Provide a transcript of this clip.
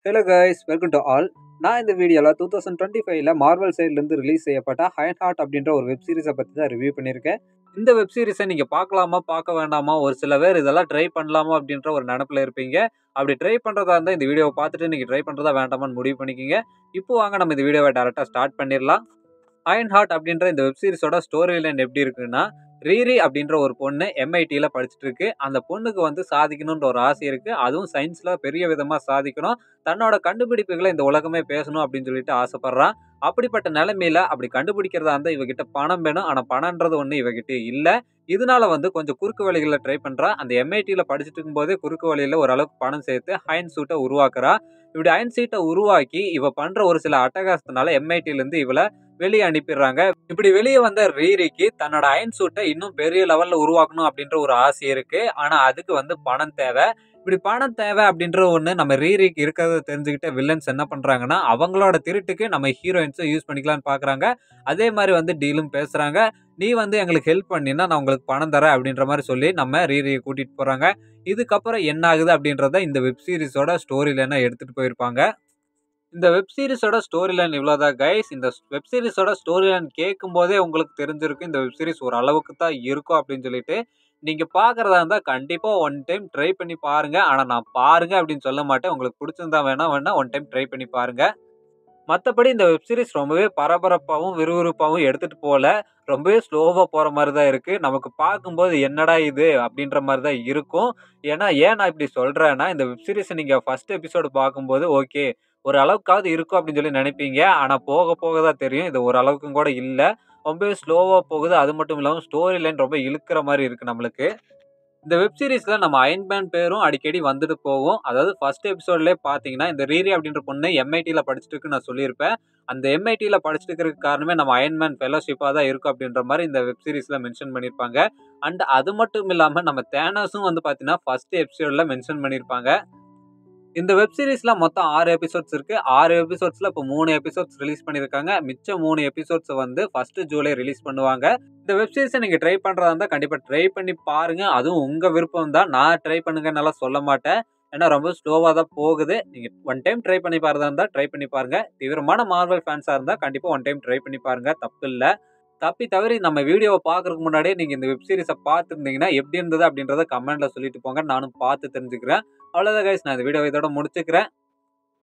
Hello guys, welcome to all. நான் இந்த வீடியோவில் 2025ல் மார்வல் சைட்லேருந்து ரிலீஸ் செய்யப்பட்ட அயன் ஹார்ட் அப்படின்ற ஒரு வெப் சீரிஸை பற்றி தான் ரிவ்யூ பண்ணியிருக்கேன். இந்த வெப் சீரிஸை நீங்கள் பார்க்கலாமா பார்க்க வேண்டாமா, ஒரு சில பேர் இதெல்லாம் ட்ரை பண்ணலாமா அப்படின்ற ஒரு நினப்பில் இருப்பீங்க. அப்படி ட்ரை பண்ணுறதா இருந்தால் இந்த வீடியோவை பார்த்துட்டு நீங்கள் ட்ரை பண்ணுறதா வேண்டாமான்னு முடிவு பண்ணிக்கிங்க. இப்போ வாங்க நம்ம இந்த வீடியோவை டேரெக்டாக ஸ்டார்ட் பண்ணிடலாம். அயன் ஹார்ட் அப்படின்ற இந்த வெப் சீரிஸோட ஸ்டோரி லைன் எப்படி இருக்குன்னா, ரீரி அப்படின்ற ஒரு பொண்ணு MITல படிச்சுட்டு இருக்கு. அந்த பொண்ணுக்கு வந்து சாதிக்கணுன்ற ஒரு ஆசை இருக்கு. அதுவும் சயின்ஸ்ல பெரிய விதமா சாதிக்கணும். தன்னோட கண்டுபிடிப்புகளை இந்த உலகமே பேசணும் அப்படின்னு சொல்லிட்டு ஆசைப்படுறான். அப்படிப்பட்ட நிலைமையில அப்படி கண்டுபிடிக்கிறதா இருந்தா இவகிட்ட பணம் வேணும். ஆனா பணம்ன்றது ஒண்ணு இவகிட்ட இல்ல. இதனால வந்து கொஞ்சம் குறுக்கு வழிகளை ட்ரை பண்றா. அந்த MITல படிச்சுட்டு இருக்கும்போதே குறுக்கு வழியில ஓரளவுக்கு பணம் சேர்த்து அயன் சூட்டை உருவாக்குறா. இப்படி அயன் சீட்டை உருவாக்கி இவ பண்ற ஒரு சில அட்டகாசத்தினால MITல இருந்து இவளை வெளியே அனுப்பிடுறாங்க. இப்படி வெளியே வந்த ரீரிக்கு தன்னோட அயன் சூட்டை இன்னும் பெரிய லெவல்ல உருவாக்கணும் அப்படின்ற ஒரு ஆசை இருக்கு. ஆனா அதுக்கு வந்து பணம் தேவை. இப்படி பணம் தேவை அப்படின்ற ஒண்ணு நம்ம ரீரிக்கு இருக்கிறத தெரிஞ்சுக்கிட்ட வில்லன்ஸ் என்ன பண்றாங்கன்னா, அவங்களோட திருட்டுக்கு நம்ம ஹீரோயின்ஸை யூஸ் பண்ணிக்கலாம்னு பாக்குறாங்க. அதே மாதிரி வந்து டீலும் பேசுறாங்க. நீ வந்து எங்களுக்கு ஹெல்ப் பண்ணினா நான் உங்களுக்கு பணம் தரேன் அப்படின்ற மாதிரி சொல்லி நம்ம ரீரியை கூட்டிட்டு போறாங்க. இதுக்கப்புறம் என்ன ஆகுது அப்படின்றத இந்த வெப் சீரிஸோட ஸ்டோரி லைனா எடுத்துட்டு போயிருப்பாங்க. இந்த வெப் சீரிஸோட ஸ்டோரி லைன் இவ்வளோதான் கைஸ். இந்த வெப் சீரிஸோட ஸ்டோரி லைன் கேட்கும் போதே உங்களுக்கு தெரிஞ்சிருக்கு இந்த வெப் சீரிஸ் ஒரு அளவுக்கு தான் இருக்கும் அப்படின்னு சொல்லிட்டு. நீங்க பார்க்கறதா இருந்தா கண்டிப்பா ஒன் டைம் ட்ரை பண்ணி பாருங்க. ஆனா நான் பாருங்க அப்படின்னு சொல்ல மாட்டேன். உங்களுக்கு பிடிச்சிருந்தா வேணா ஒன் டைம் ட்ரை பண்ணி பாருங்க. மத்தபடி இந்த வெப் சீரிஸ் ரொம்பவே பரபரப்பாவும், விறுவிறுப்பாவும் எடுத்துட்டு போல. ரொம்பவே ஸ்லோவா போற மாரி தான் இருக்கு. நமக்கு பார்க்கும்போது என்னடா இது அப்படின்ற மாரி தான் இருக்கும். ஏன் நான் இப்படி சொல்றேன்னா, இந்த வெப் சீரிஸ நீங்க ஃபர்ஸ்ட் எபிசோட் பார்க்கும்போது ஓகே, ஒரு அளவுக்காவது இருக்கும் அப்படின்னு சொல்லி நினைப்பீங்க. ஆனா போக போக தான் தெரியும். இது ஒரு அளவுக்கும் கூட இல்ல. ரொம்பவே ஸ்லோவா போகுது. அது மட்டும் இல்லாம ஸ்டோரி லைன் ரொம்ப இழுக்கிற மாரி இருக்கு நம்மளுக்கு. இந்த வெப் சீரிஸ்ல நம்ம அயன் மேன் பேரும் அடிக்கடி வந்துட்டு போகும். அதாவது ஃபர்ஸ்ட் எபிசோட்லயே பார்த்தீங்கன்னா, இந்த ரீரி அப்படின்ற பொண்ணு MITல படிச்சுட்டு இருக்குன்னு நான் சொல்லியிருப்பேன். அந்த MITல படிச்சுட்டு இருக்கிறதுக்கு காரணமே நம்ம அயன் மேன் ஃபெலோஷிப்பா தான் இருக்கும் அப்படின்ற மாரி இந்த வெப் சீரிஸ்ல மென்ஷன் பண்ணியிருப்பாங்க. அண்ட் அது மட்டும் இல்லாம நம்ம தேனோஸும் வந்து பார்த்தீங்கன்னா, ஃபர்ஸ்ட் எபிசோட்ல மென்ஷன் பண்ணியிருப்பாங்க. இந்த வெப் சீரிஸ்ல மொத்தம் 6 எபிசோட்ஸ் இருக்கு. 6 எபிசோட்ஸ்ல இப்போ 3 எபிசோட்ஸ் ரிலீஸ் பண்ணியிருக்காங்க. மிச்சம் 3 எபிசோட்ஸ் வந்து ஃபர்ஸ்ட் ஜூலை ரிலீஸ் பண்ணுவாங்க. இந்த வெப் சீரிஸை நீங்க ட்ரை பண்றதா இருந்தா கண்டிப்பா ட்ரை பண்ணி பாருங்க. அதுவும் உங்க விருப்பம் தான். நான் ட்ரை பண்ணுங்கன்னெல்லாம் சொல்ல மாட்டேன். ஏன்னா ரொம்ப ஸ்லோவா தான் போகுது. நீங்க ஒன் டைம் ட்ரை பண்ணி பாருறதா இருந்தா ட்ரை பண்ணி பாருங்க. தீவிரமான மார்வல் ஃபேன்ஸா இருந்தா கண்டிப்பா ஒன் டைம் ட்ரை பண்ணி பாருங்க. தப்பு இல்ல. தப்பி தவறி நம்ம வீடியோவை பார்க்கறதுக்கு முன்னாடியே நீங்க இந்த வெப் சீரிஸை பார்த்துருந்தீங்கன்னா எப்படி இருந்தது அப்படின்றத கமெண்ட்ல சொல்லிட்டு போங்க. நானும் பார்த்து தெரிஞ்சுக்கிறேன். அவ்வளோதான் கைஸ், நான் இந்த வீடியோவை இதோட முடிச்சுக்கிறேன்.